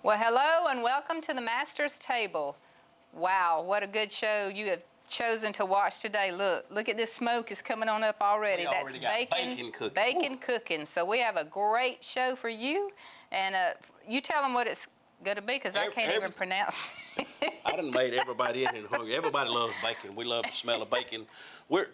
Well, hello and welcome to the Master's Table. Wow, what a good show you have chosen to watch today. Look at this smoke is coming on up already. We already got bacon cooking. Bacon cooking. So we have a great show for you. And you tell them what it's going to be because I can't even pronounce it. I done made everybody in here hungry. Everybody loves bacon. We love the smell of bacon.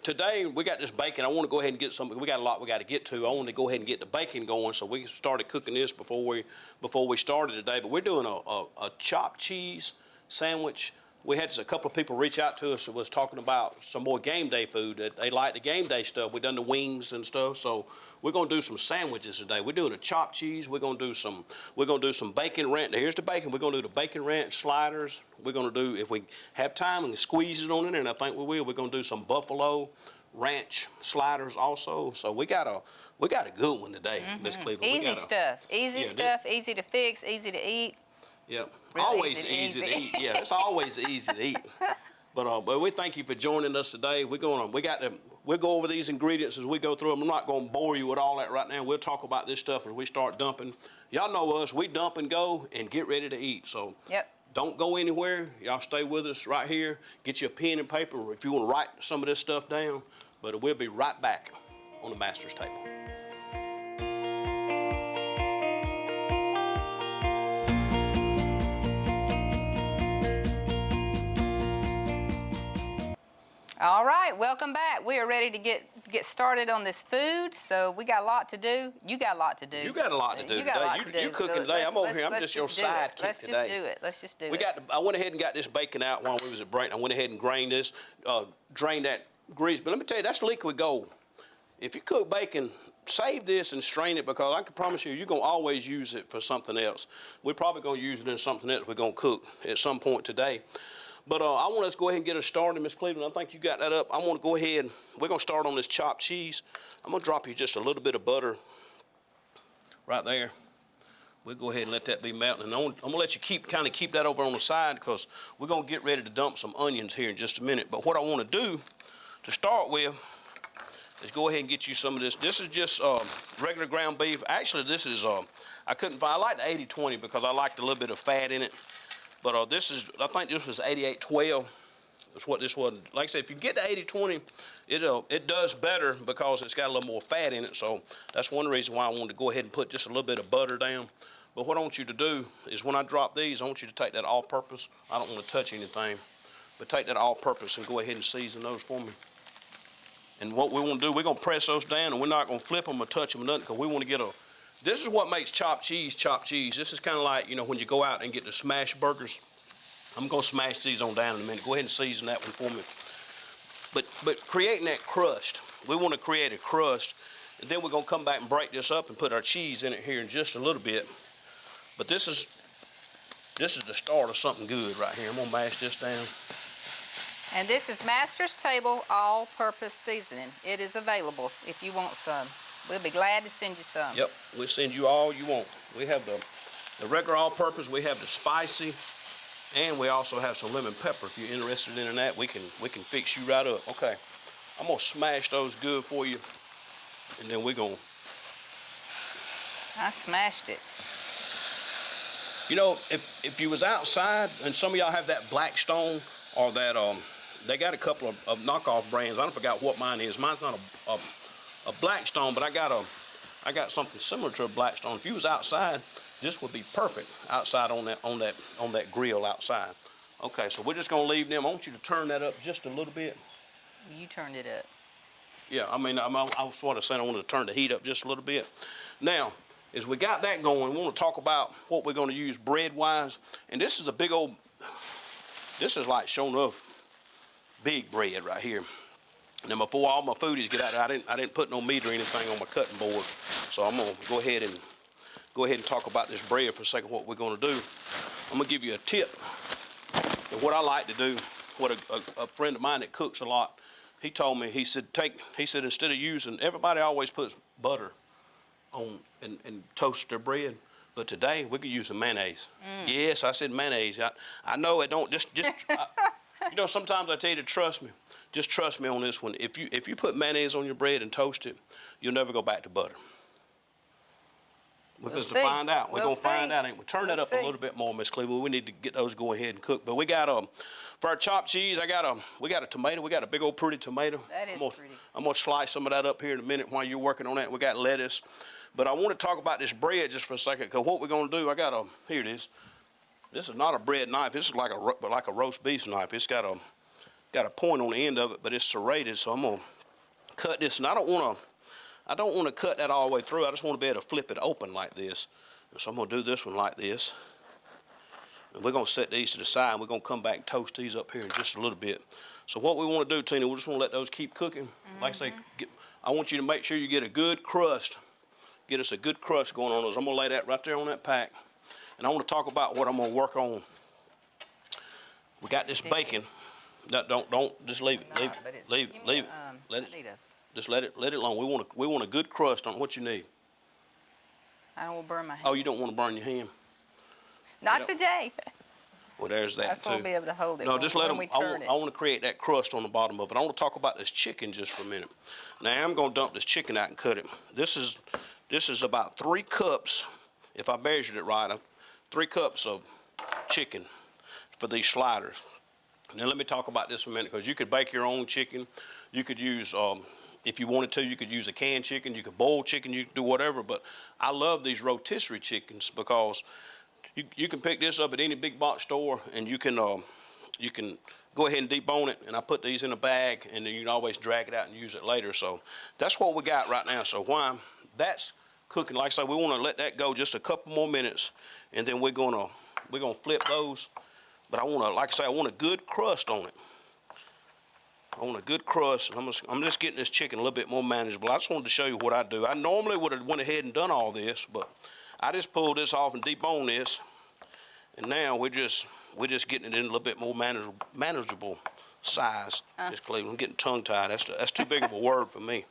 Today we got this bacon. I want to go ahead and get some. We got a lot we got to get to. I want to go ahead and get the bacon going. So we started cooking this before we started today. But we're doing a chopped cheese sandwich. We had a couple of people reach out to us that was talking about some more game day food. That they like the game day stuff. We done the wings and stuff. So we're gonna do some sandwiches today. We're doing a chopped cheese. We're gonna do some bacon ranch. Now here's the bacon. We're gonna do the bacon ranch sliders. We're gonna do, if we have time and squeeze it on in there, and I think we will. We're gonna do some buffalo ranch sliders also. So we got a good one today, Miss Cleveland. Easy stuff, easy to fix, easy to eat. Yep. Really always easy to eat. Yeah, it's always easy to eat. But we thank you for joining us today. We'll go over these ingredients as we go through them. I'm not going to bore you with all that right now. We'll talk about this stuff as we start dumping. Y'all know us. We dump and go and get ready to eat. So don't go anywhere. Y'all stay with us right here. Get you a pen and paper if you want to write some of this stuff down. But we'll be right back on the Master's Table. All right, welcome back. We are ready to get started on this food. So we got a lot to do. You got a lot to do. You got a lot to do today. You cooking today. I'm over here. I'm just your sidekick today. Let's just do it. I went ahead and got this bacon out while we was at break. I went ahead and drained that grease. But let me tell you, that's liquid gold. If you cook bacon, save this and strain it, because I can promise you're going to always use it for something else. We're probably going to use it in something else we're going to cook at some point today. But I want us to go ahead and get us started, Miss Cleveland. I think you got that up. I want to go ahead. We're going to start on this chopped cheese. I'm going to drop you just a little bit of butter right there. We'll go ahead and let that be melting. And I'm going to let you keep that over on the side, because we're going to get ready to dump some onions here in just a minute. But what I want to do to start with is go ahead and get you some of this. This is just regular ground beef. Actually, this is, I like the 80-20 because I liked a little bit of fat in it. But I think this was 88-12. That's what this was. Like I said, if you get the 80-20, it does better because it's got a little more fat in it. So that's one reason why I wanted to go ahead and put just a little bit of butter down. But what I want you to do is, when I drop these, I want you to take that all-purpose. I don't want to touch anything, but take that all-purpose and go ahead and season those for me. And what we want to do, we're going to press those down, and we're not going to flip them or touch them or nothing, because we want to get this is what makes chopped cheese chopped cheese. This is kind of like, when you go out and get the smash burgers. I'm going to smash these on down in a minute. Go ahead and season that one for me. But creating that crust, we want to create a crust, and then we're going to come back and break this up and put our cheese in it here in just a little bit. But this is the start of something good right here. I'm going to mash this down. And this is Master's Table all-purpose seasoning. It is available if you want some. We'll be glad to send you some. Yep, we'll send you all you want. We have the regular all-purpose, we have the spicy, and we also have some lemon pepper. If you're interested in that, we can fix you right up. Okay, I'm gonna smash those good for you, and then we're gonna. I smashed it. If you was outside, and some of y'all have that Blackstone or that they got a couple of knockoff brands. I don't forgot what mine is. Mine's not a Blackstone, but I got something similar to a Blackstone. If you was outside, this would be perfect outside on that grill outside. Okay, so we're just gonna leave them. I want you to turn that up just a little bit. You turned it up. Yeah, I was sort of saying I wanted to turn the heat up just a little bit. Now, as we got that going, we want to talk about what we're going to use bread-wise. And this is a big old. This is like showing off big bread right here. Now, before all my foodies get out there, I didn't put no meat or anything on my cutting board. So I'm gonna go ahead and talk about this bread for a second. What we're gonna do, I'm gonna give you a tip of what I like to do. What a friend of mine that cooks a lot, he told me. He said instead of using, everybody always puts butter on and toast their bread, but today we could use some mayonnaise. Yes, I said mayonnaise. I know it don't just. Sometimes I tell you to trust me. Just trust me on this one. If you put mayonnaise on your bread and toast it, you'll never go back to butter. We're We'll supposed to find out. We're We'll gonna find see. out, ain't we? Turn that We'll up a see. little bit more, Miss Cleveland. We need to get those go ahead and cook. But we got for our chopped cheese, we got a tomato. We got a big old pretty tomato. That is pretty. I'm gonna slice some of that up here in a minute while you're working on that. We got lettuce. But I want to talk about this bread just for a second, because what we're gonna do, here it is. This is not a bread knife. This is like a roast beef knife. It's got a point on the end of it, but it's serrated. So I'm gonna cut this, and I don't want to cut that all the way through. I just want to be able to flip it open like this. So I'm going to do this one like this. And we're going to set these to the side, and we're going to come back and toast these up here in just a little bit. So what we want to do, Tina, we just want to let those keep cooking. Like I say, I want you to make sure you get a good crust. Get us a good crust going on those. I'm going to lay that right there on that pack. And I want to talk about what I'm going to work on. We got this bacon. No, don't, just leave it. Leave it. Just let it alone. We want a good crust on what you need. I don't want to burn my hand. Oh, you don't want to burn your hand? Not today. Well, there's that That's too. why I'll be able to hold it. No, just let them. We I turn it. want to create that crust on the bottom of it. I want to talk about this chicken just for a minute. Now I'm going to dump this chicken out and cut it. This is about 3 cups, if I measured it right. 3 cups of chicken for these sliders. Now let me talk about this for a minute, because you could bake your own chicken. You could use, if you wanted to, you could use a canned chicken. You could boil chicken. You could do whatever. But I love these rotisserie chickens because you can pick this up at any big box store, and you can go ahead and debone it. And I put these in a bag, and then you can always drag it out and use it later. So that's what we got right now. So while that's cooking, like I said, we want to let that go just a couple more minutes, and then we're gonna flip those. But I want to, like I say, I want a good crust on it. I want a good crust. I'm just getting this chicken a little bit more manageable. I just wanted to show you what I do. I normally would have went ahead and done all this, but I just pulled this off and deboned this, and now we're just getting it in a little bit more manageable size. Just Cleveland, I'm getting tongue-tied. That's too big of a word for me.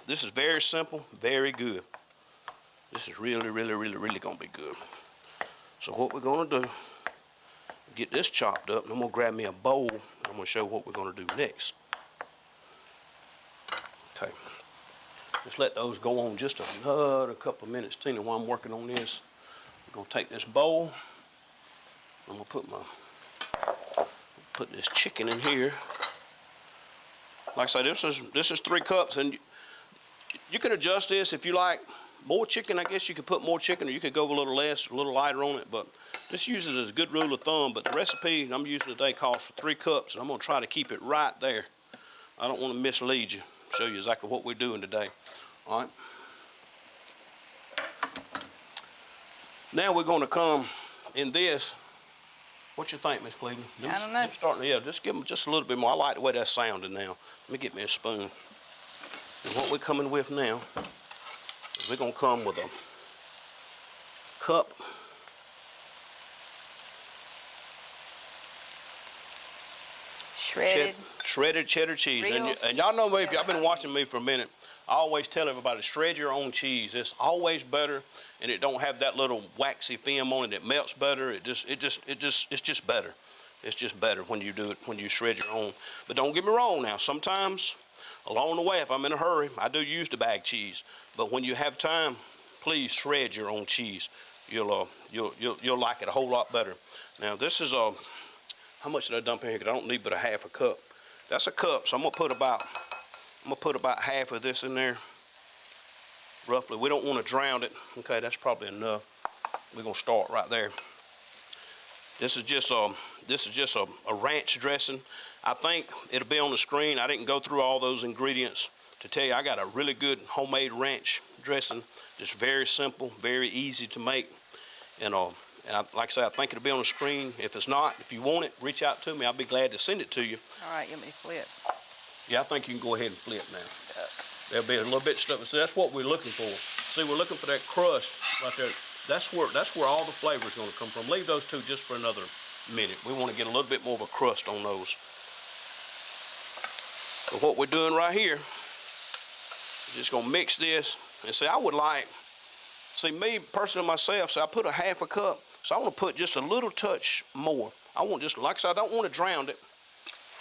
This is very simple, very good. This is really, really, really, really gonna be good. So what we're gonna do, get this chopped up, and I'm gonna grab me a bowl. I'm gonna show what we're gonna do next. Okay, just let those go on just another couple of minutes, Tina, while I'm working on this. I'm gonna take this bowl. I'm gonna put this chicken in here. Like I say, this is 3 cups, and you can adjust this if you like more chicken. I guess you could put more chicken, or you could go a little less, a little lighter on it. But this uses as a good rule of thumb. But the recipe I'm using today calls for 3 cups, and I'm gonna try to keep it right there. I don't want to mislead you. Show you exactly what we're doing today. All right. Now we're gonna come in this. What you think, Miss Cleveland? I don't know. Just give them just a little bit more. I like the way that's sounding now. Let me get me a spoon. And what we're coming with now is we're gonna come with a cup shredded cheddar cheese. And y'all know me, if y'all been watching me for a minute, I always tell everybody, shred your own cheese. It's always better, and it don't have that little waxy film on it. It melts better. It's just better. It's just better when you do it, when you shred your own. But don't get me wrong now. Sometimes along the way, if I'm in a hurry, I do use the bag cheese. But when you have time, please shred your own cheese. You'll like it a whole lot better. Now this is how much did I dump in here? Because I don't need but a half a cup. That's a cup, so I'm gonna put about half of this in there, roughly. We don't want to drown it. Okay, that's probably enough. We're gonna start right there. This is just a ranch dressing. I think it'll be on the screen. I didn't go through all those ingredients to tell you. I got a really good homemade ranch dressing. Just very simple, very easy to make, and like I say, I think it'll be on the screen. If it's not, if you want it, reach out to me. I'll be glad to send it to you. All right, you want me to flip? Yeah, I think you can go ahead and flip now. There'll be a little bit of stuff. So that's what we're looking for. See, we're looking for that crust right there. That's where all the flavor is going to come from. Leave those two just for another minute. We want to get a little bit more of a crust on those. So what we're doing right here is just going to mix this. And see, me personally myself, so I put a half a cup. So I want to put just a little touch more. I want just, like I said, I don't want to drown it,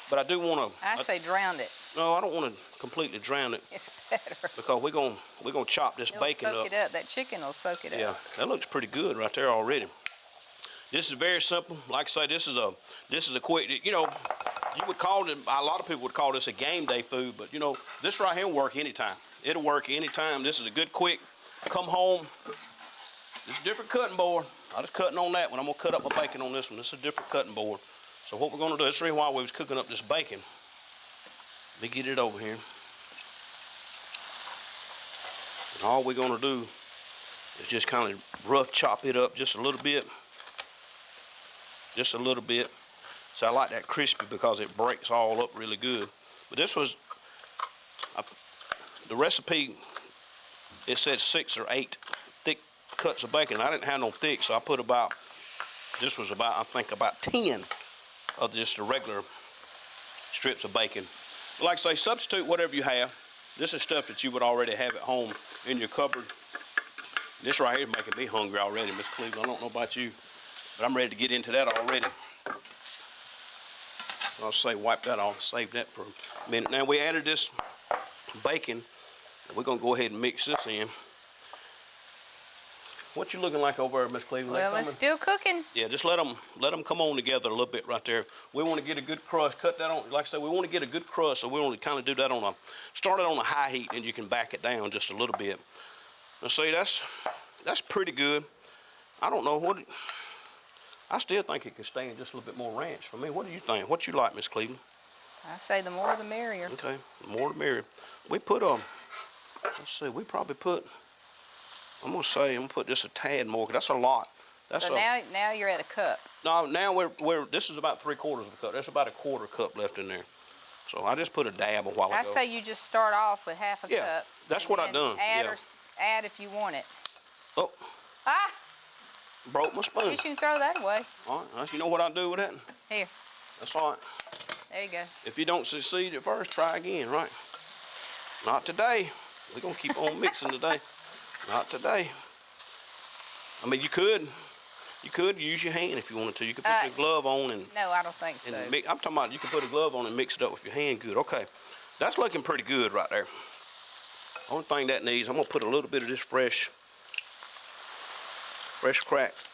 but I do want to. I say drown it. No, I don't want to completely drown it. It's better. Because we're gonna chop this It'll bacon soak up. it up. That chicken will soak it Yeah, up. that looks pretty good right there already. This is very simple. Like I say, this is a quick. You know, you would call it. A lot of people would call this a game day food, but you know, this right here will work anytime. It'll work anytime. This is a good quick. Come home. This is a different cutting board. I just cutting on that one. I'm gonna cut up my bacon on this one. This is a different cutting board. So what we're gonna do, this is the reason why we was cooking up this bacon. Let me get it over here. And all we're gonna do is just kind of rough chop it up just a little bit. Just a little bit. So I like that crispy because it breaks all up really good. But this was, the recipe, it said 6 or 8 thick cuts of bacon. I didn't have no thick, so I put about, this was about, I think about 10 of just the regular strips of bacon. But like I say, substitute whatever you have. This is stuff that you would already have at home in your cupboard. This right here is making me hungry already, Miss Cleveland. I don't know about you, but I'm ready to get into that already. I'll say wipe that off, save that for a minute. Now we added this bacon. We're gonna go ahead and mix this in. What you looking like over there, Miss Cleveland? Well, it's still cooking. Yeah, just let them come on together a little bit right there. We want to get a good crust. Cut that on. Like I said, we want to get a good crust, so we want to kind of do that start it on a high heat, and you can back it down just a little bit. Now see, that's pretty good. I don't know what. I still think it could stand just a little bit more ranch for me. What do you think? What you like, Miss Cleveland? I say the more the merrier. Okay, the more the merrier. We put let's see, we probably put. I'm gonna put this a tad more, 'cause that's a lot. That's so now you're at a cup. No, now this is about 3/4 of a cup. There's about a 1/4 cup left in there. So I just put a dab a while ago. I say you just start off with half a cup. Yeah, that's what I done. Add if you want it. Oh. Ah! Broke my spoon. You can throw that away. All right, you know what I do with that? Here. That's all right. There you go. If you don't succeed at first, try again, right? Not today. We're gonna keep on mixing today. Not today. I mean, you could use your hand if you wanted to. You could put your glove on and. No, I don't think so. I'm talking about you can put a glove on and mix it up with your hand. Good. Okay, that's looking pretty good right there. Only thing that needs, I'm gonna put a little bit of this fresh cracked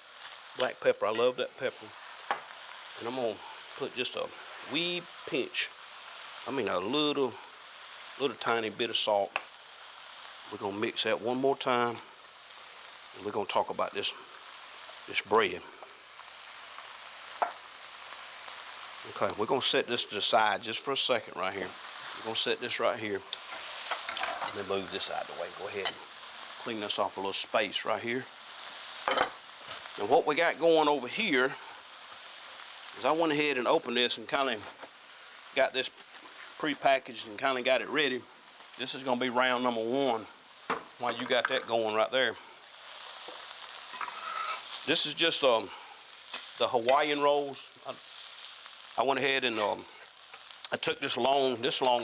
black pepper. I love that pepper. And I'm gonna put just a wee pinch. I mean a little tiny bit of salt. We're gonna mix that one more time, and we're gonna talk about this bread. Okay, we're gonna set this to the side just for a second right here. We're gonna set this right here. Let me move this out of the way. Go ahead and clean this off a little space right here. And what we got going over here is I went ahead and opened this and kind of got this pre-packaged and kind of got it ready. This is going to be round number 1 while you got that going right there. This is just the Hawaiian rolls. I went ahead and I took this long.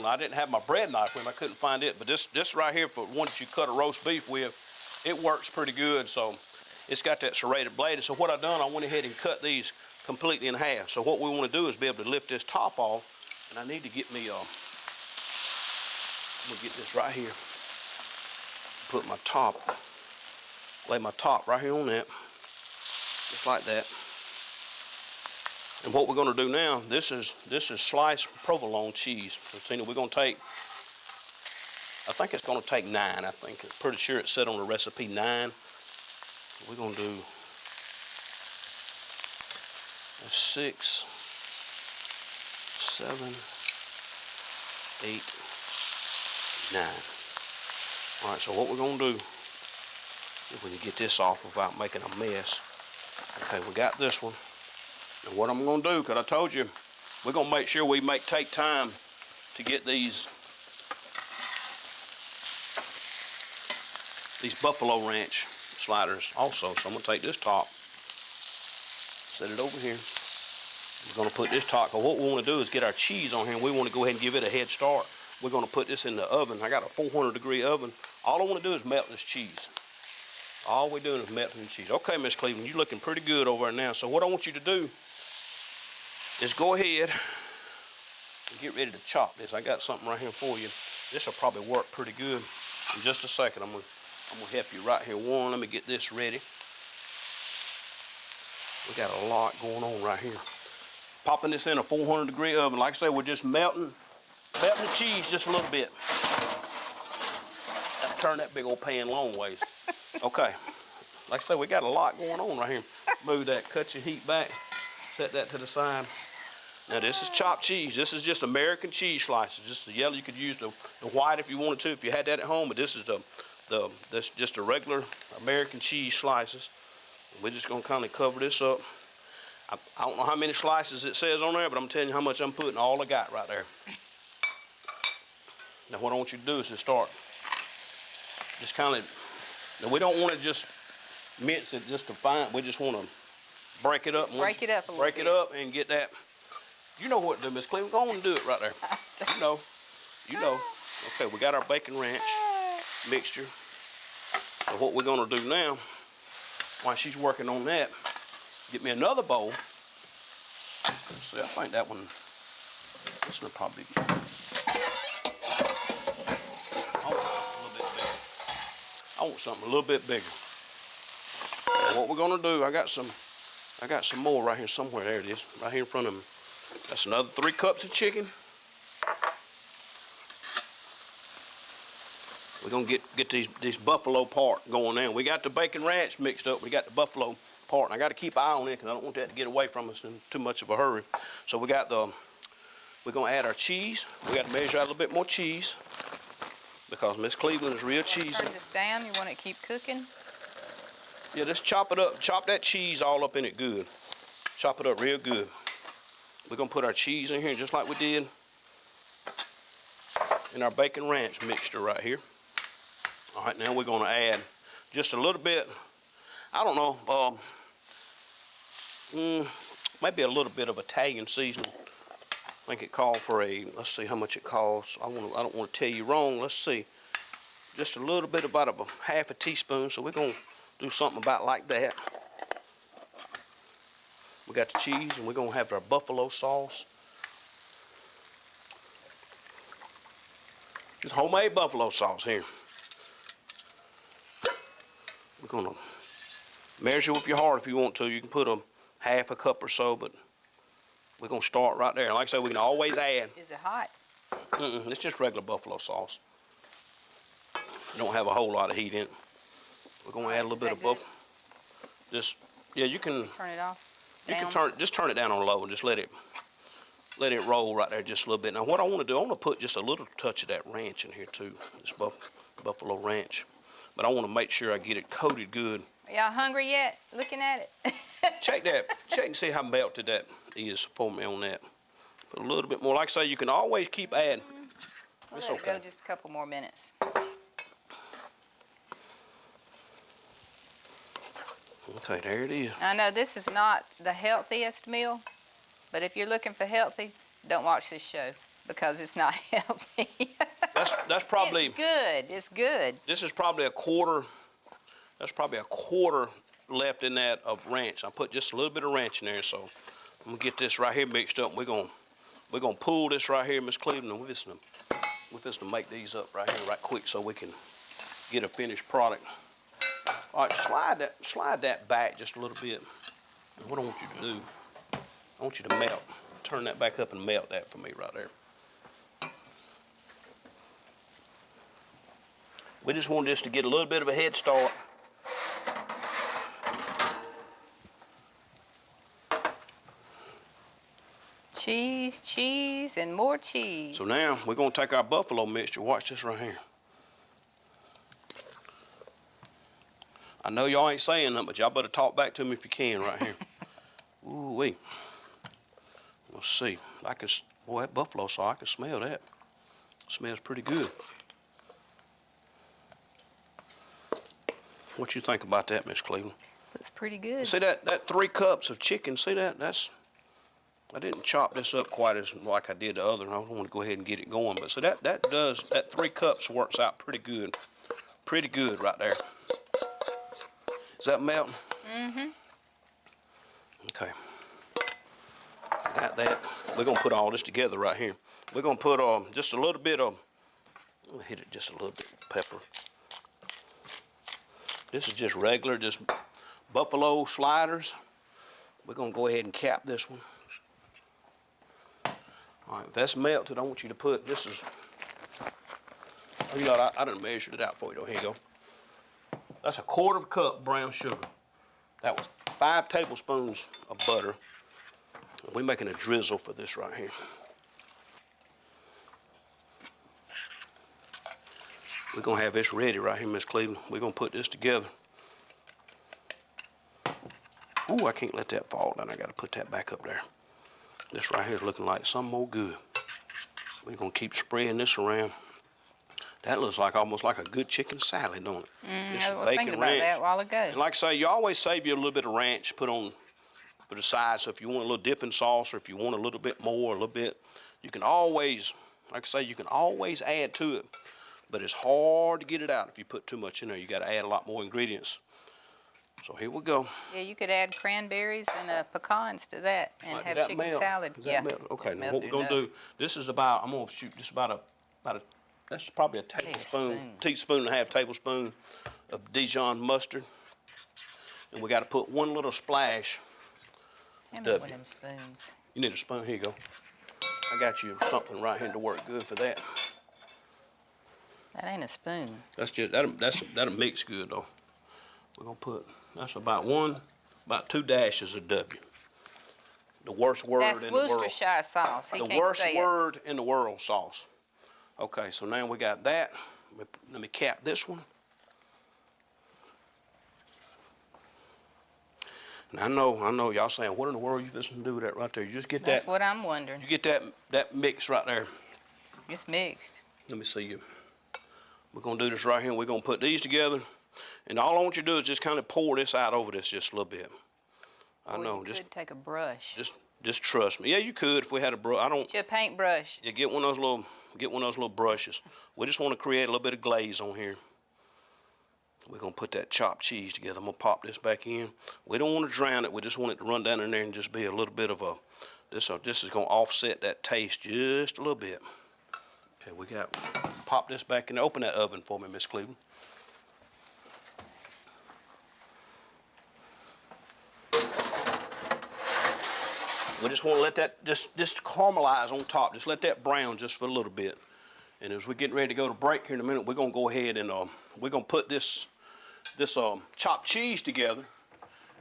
I didn't have my bread knife with me. I couldn't find it, but this right here for one that you cut a roast beef with, it works pretty good. So it's got that serrated blade. And so what I done, I went ahead and cut these completely in half. So what we want to do is be able to lift this top off, and I need to get me I'm gonna get this right here. Put my top, lay my top right here on that, just like that. And what we're going to do now, this is sliced provolone cheese. So, Tina, we're going to take, I think it's going to take 9. I think, I'm pretty sure it said on the recipe 9. We're going to do 6, 7, 8, 9. All right, so what we're going to do, if we can get this off without making a mess. Okay, we got this one. And what I'm going to do, because I told you, we're going to make sure we take time to get these Buffalo Ranch sliders also. So I'm going to take this top, set it over here. We're going to put this top, because what we want to do is get our cheese on here, and we want to go ahead and give it a head start. We're going to put this in the oven. I got a 400-degree oven. All I want to do is melt this cheese. All we're doing is melting the cheese. Okay, Miss Cleveland, you're looking pretty good over there now. So what I want you to do is go ahead get ready to chop this. I got something right here for you. This will probably work pretty good. In just a second, I'm gonna help you right here. Let me get this ready. We got a lot going on right here. Popping this in a 400-degree oven. Like I say, we're just melting the cheese just a little bit. Turn that big old pan long ways. Okay. Like I say, we got a lot going on right here. Move that, cut your heat back, set that to the side. Now this is chopped cheese. This is just American cheese slices. Just the yellow. You could use the white if you wanted to, if you had that at home. But this is that's just a regular American cheese slices. We're just gonna kind of cover this up. I don't know how many slices it says on there, but I'm telling you how much I'm putting. All I got right there. Now what I want you to do is just start. Just kind of. Now we don't want to just mince it just to fine. We just want to break it up. Break it up a little bit. Break it up and get that. You know what to do, Miss Cleveland. Go on and do it right there. You know. Okay, we got our bacon ranch mixture. So what we're gonna do now, while she's working on that, get me another bowl. Let's see, I think that one, this one will probably be. I want something a little bit bigger. And what we're gonna do, I got some more right here somewhere. There it is, right here in front of me. That's another 3 cups of chicken. We're gonna get these buffalo part going in. We got the bacon ranch mixed up. We got the buffalo part, and I got to keep an eye on it because I don't want that to get away from us in too much of a hurry. So we're gonna add our cheese. We got to measure out a little bit more cheese because Miss Cleveland is real cheesy. Turn this down. You want it to keep cooking? Yeah, just chop it up. Chop that cheese all up in it good. Chop it up real good. We're gonna put our cheese in here just like we did in our bacon ranch mixture right here. All right, now we're gonna add just a little bit, I don't know, maybe a little bit of Italian seasoning. I think it called for let's see how much it costs. I don't want to tell you wrong. Let's see, just a little bit, about a half a teaspoon. So we're gonna do something about like that. We got the cheese, and we're gonna have our buffalo sauce. Just homemade buffalo sauce here. We're gonna measure with your heart if you want to. You can put a half a cup or so, but we're gonna start right there. Like I said, we can always add. Is it hot? It's just regular buffalo sauce. You don't have a whole lot of heat in it. We're gonna add a little bit of buffalo. Just, yeah, you can turn it off. You can turn it down on low and just let it roll right there just a little bit. Now what I want to do, I want to put just a little touch of that ranch in here too, this buffalo ranch. But I want to make sure I get it coated good. Are y'all hungry yet? Looking at it? Check and see how melted that is for me on that. Put a little bit more. Like I say, you can always keep adding. We'll let it go just a couple more minutes. Okay, there it is. I know this is not the healthiest meal, but if you're looking for healthy, don't watch this show because it's not healthy. That's probably. It's good. It's good. This is probably a quarter. That's probably a quarter left in that of ranch. I put just a little bit of ranch in there, so I'm gonna get this right here mixed up. We're gonna pull this right here, Miss Cleveland, and we're just gonna make these up right here, right quick, so we can get a finished product. All right, slide that back just a little bit. And what I want you to do, I want you to melt. Turn that back up and melt that for me right there. We just want this to get a little bit of a head start. Cheese, cheese, and more cheese. So now we're gonna take our buffalo mixture. Watch this right here. I know y'all ain't saying nothing, but y'all better talk back to me if you can right here. Ooh wee. Let's see. Boy, that buffalo sauce, I can smell that. It smells pretty good. What you think about that, Miss Cleveland? Looks pretty good. See that 3 cups of chicken? See that? I didn't chop this up quite as like I did the other. I want to go ahead and get it going, but so that 3 cups works out pretty good. Pretty good right there. Is that melting? Mm-hmm. Okay. Got that. We're gonna put all this together right here. We're gonna put just a little bit of, I'm gonna hit it just a little bit with pepper. This is just regular, just buffalo sliders. We're gonna go ahead and cap this one. All right, if that's melted, I want you to put, this is, oh, you know, I done measured it out for you though, here you go. That's a 1/4 cup brown sugar. That was 5 tablespoons of butter. We're making a drizzle for this right here. We're gonna have this ready right here, Miss Cleveland. We're gonna put this together. Ooh, I can't let that fall down. I gotta put that back up there. This right here is looking like something more good. We're gonna keep spreading this around. That looks like almost like a good chicken salad, don't it? I was thinking about that a while ago. And like I say, you always save you a little bit of ranch, put on for the side. So if you want a little dipping sauce, or if you want a little bit more, a little bit, you can always, like I say, you can always add to it. But it's hard to get it out if you put too much in there. You got to add a lot more ingredients. So here we go. Yeah, you could add cranberries and pecans to that and Like, have that chicken melt? salad. Does that Yeah. melt? Okay, it's now what we're gonna melted do, this is about, I'm gonna shoot just about a, that's probably a teaspoon and a half tablespoon of Dijon mustard. And we gotta put one little splash. enough. Hand me one of them spoons. You need a spoon, here you go. I got you something right here to work good for that. That ain't a spoon. That's just, that'll mix good though. We're gonna put, that's about 2 dashes of W. The worst word That's in the world. Worcestershire sauce. He The can't worst say word in the world, sauce. Okay, so now we got that. Let me cap this one. And I know y'all saying, what in the world you listening to do with that right there? You just get That's that. what I'm wondering. You get that mix right there. It's mixed. Let me see you. We're gonna do this right here. We're gonna put these together. And all I want you to do is just kind of pour this out over this just a little bit. I know, You just could take a brush. just trust me. Yeah, you could if we had a brush. I don't. Get your paintbrush. Yeah, get one of those little brushes. We just want to create a little bit of glaze on here. We're gonna put that chopped cheese together. I'm gonna pop this back in. We don't want to drown it. We just want it to run down in there and just be a little bit of a. This is gonna offset that taste just a little bit. Okay, we got. Pop this back in. Open that oven for me, Miss Cleveland. We just want to let that just caramelize on top. Just let that brown just for a little bit. And as we're getting ready to go to break here in a minute, we're gonna go ahead and we're gonna put this chopped cheese together.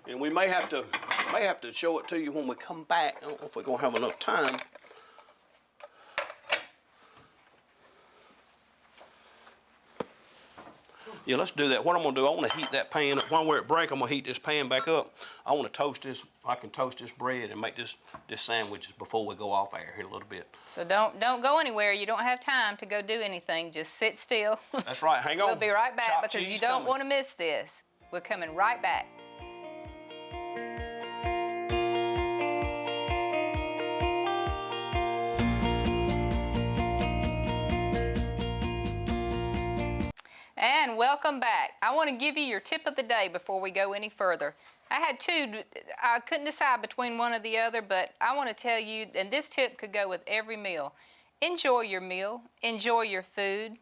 And we may have to show it to you when we come back. I don't know if we're gonna have enough time. Yeah, let's do that. What I'm gonna do, I wanna heat that pan up. While we're at break, I'm gonna heat this pan back up. I wanna toast this, I can toast this bread and make this sandwiches before we go off air here in a little bit. So don't go anywhere. You don't have time to go do anything. Just sit still. That's right, hang on. We'll be right back Chopped because you cheese don't coming. want to miss this. We're coming right back. And welcome back. I want to give you your tip of the day before we go any further. I had two. I couldn't decide between one or the other, but I want to tell you, and this tip could go with every meal. Enjoy your meal. Enjoy your food.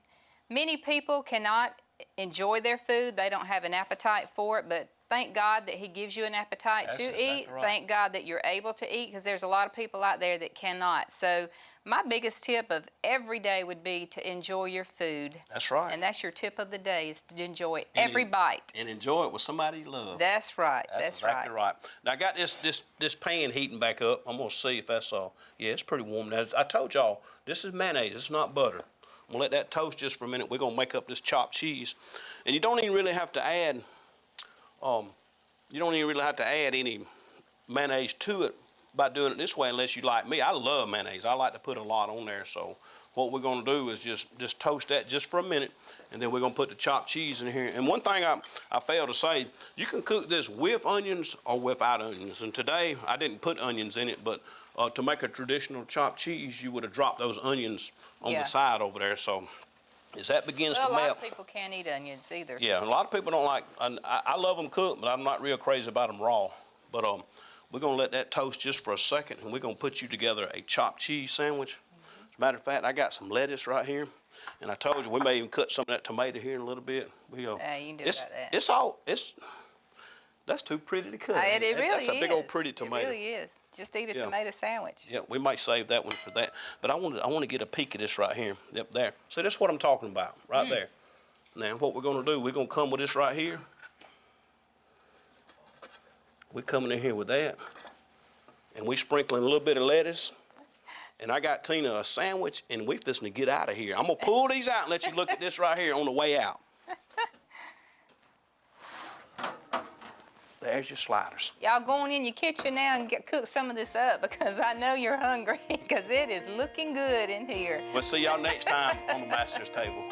Many people cannot enjoy their food. They don't have an appetite for it, but thank God that He gives you an appetite That's to exactly eat. right. Thank God that you're able to eat, because there's a lot of people out there that cannot. So my biggest tip of every day would be to enjoy your food. That's right. And that's your tip of the day, is to enjoy every bite. And enjoy it with somebody you love. That's right. That's exactly right. Now I got this pan heating back up. I'm gonna see if that's yeah, it's pretty warm now. I told y'all this is mayonnaise. It's not butter. I'm gonna let that toast just for a minute. We're gonna make up this chopped cheese, and you don't even really have to add any mayonnaise to it by doing it this way, unless you like me. I love mayonnaise. I like to put a lot on there. So what we're gonna do is just toast that just for a minute, and then we're gonna put the chopped cheese in here. And one thing I failed to say, you can cook this with onions or without onions. And today I didn't put onions in it, but to make a traditional chopped cheese, you would have dropped those onions on the side over there. So as that begins to melt. A lot of people can't eat onions either. Yeah, a lot of people don't like. I love them cooked, but I'm not real crazy about them raw. But we're gonna let that toast just for a second, and we're gonna put you together a chopped cheese sandwich. Matter of fact, I got some lettuce right here, and I told you we may even cut some of that tomato here in a little bit. Yeah, you can do about that. That's too pretty to cut. It really is. That's a big old pretty tomato. It really is. Just eat a tomato sandwich. Yeah, we might save that one for that. But I want to get a peek of this right here, up there. See, that's what I'm talking about, right there. Now, what we're going to do, we're going to come with this right here. We're coming in here with that, and we sprinkling a little bit of lettuce. And I got Tina a sandwich, and we fixing to get out of here. I'm gonna pull these out and let you look at this right here on the way out. There's your sliders. Y'all going in your kitchen now and cook some of this up because I know you're hungry because it is looking good in here. We'll see y'all next time on the Master's Table.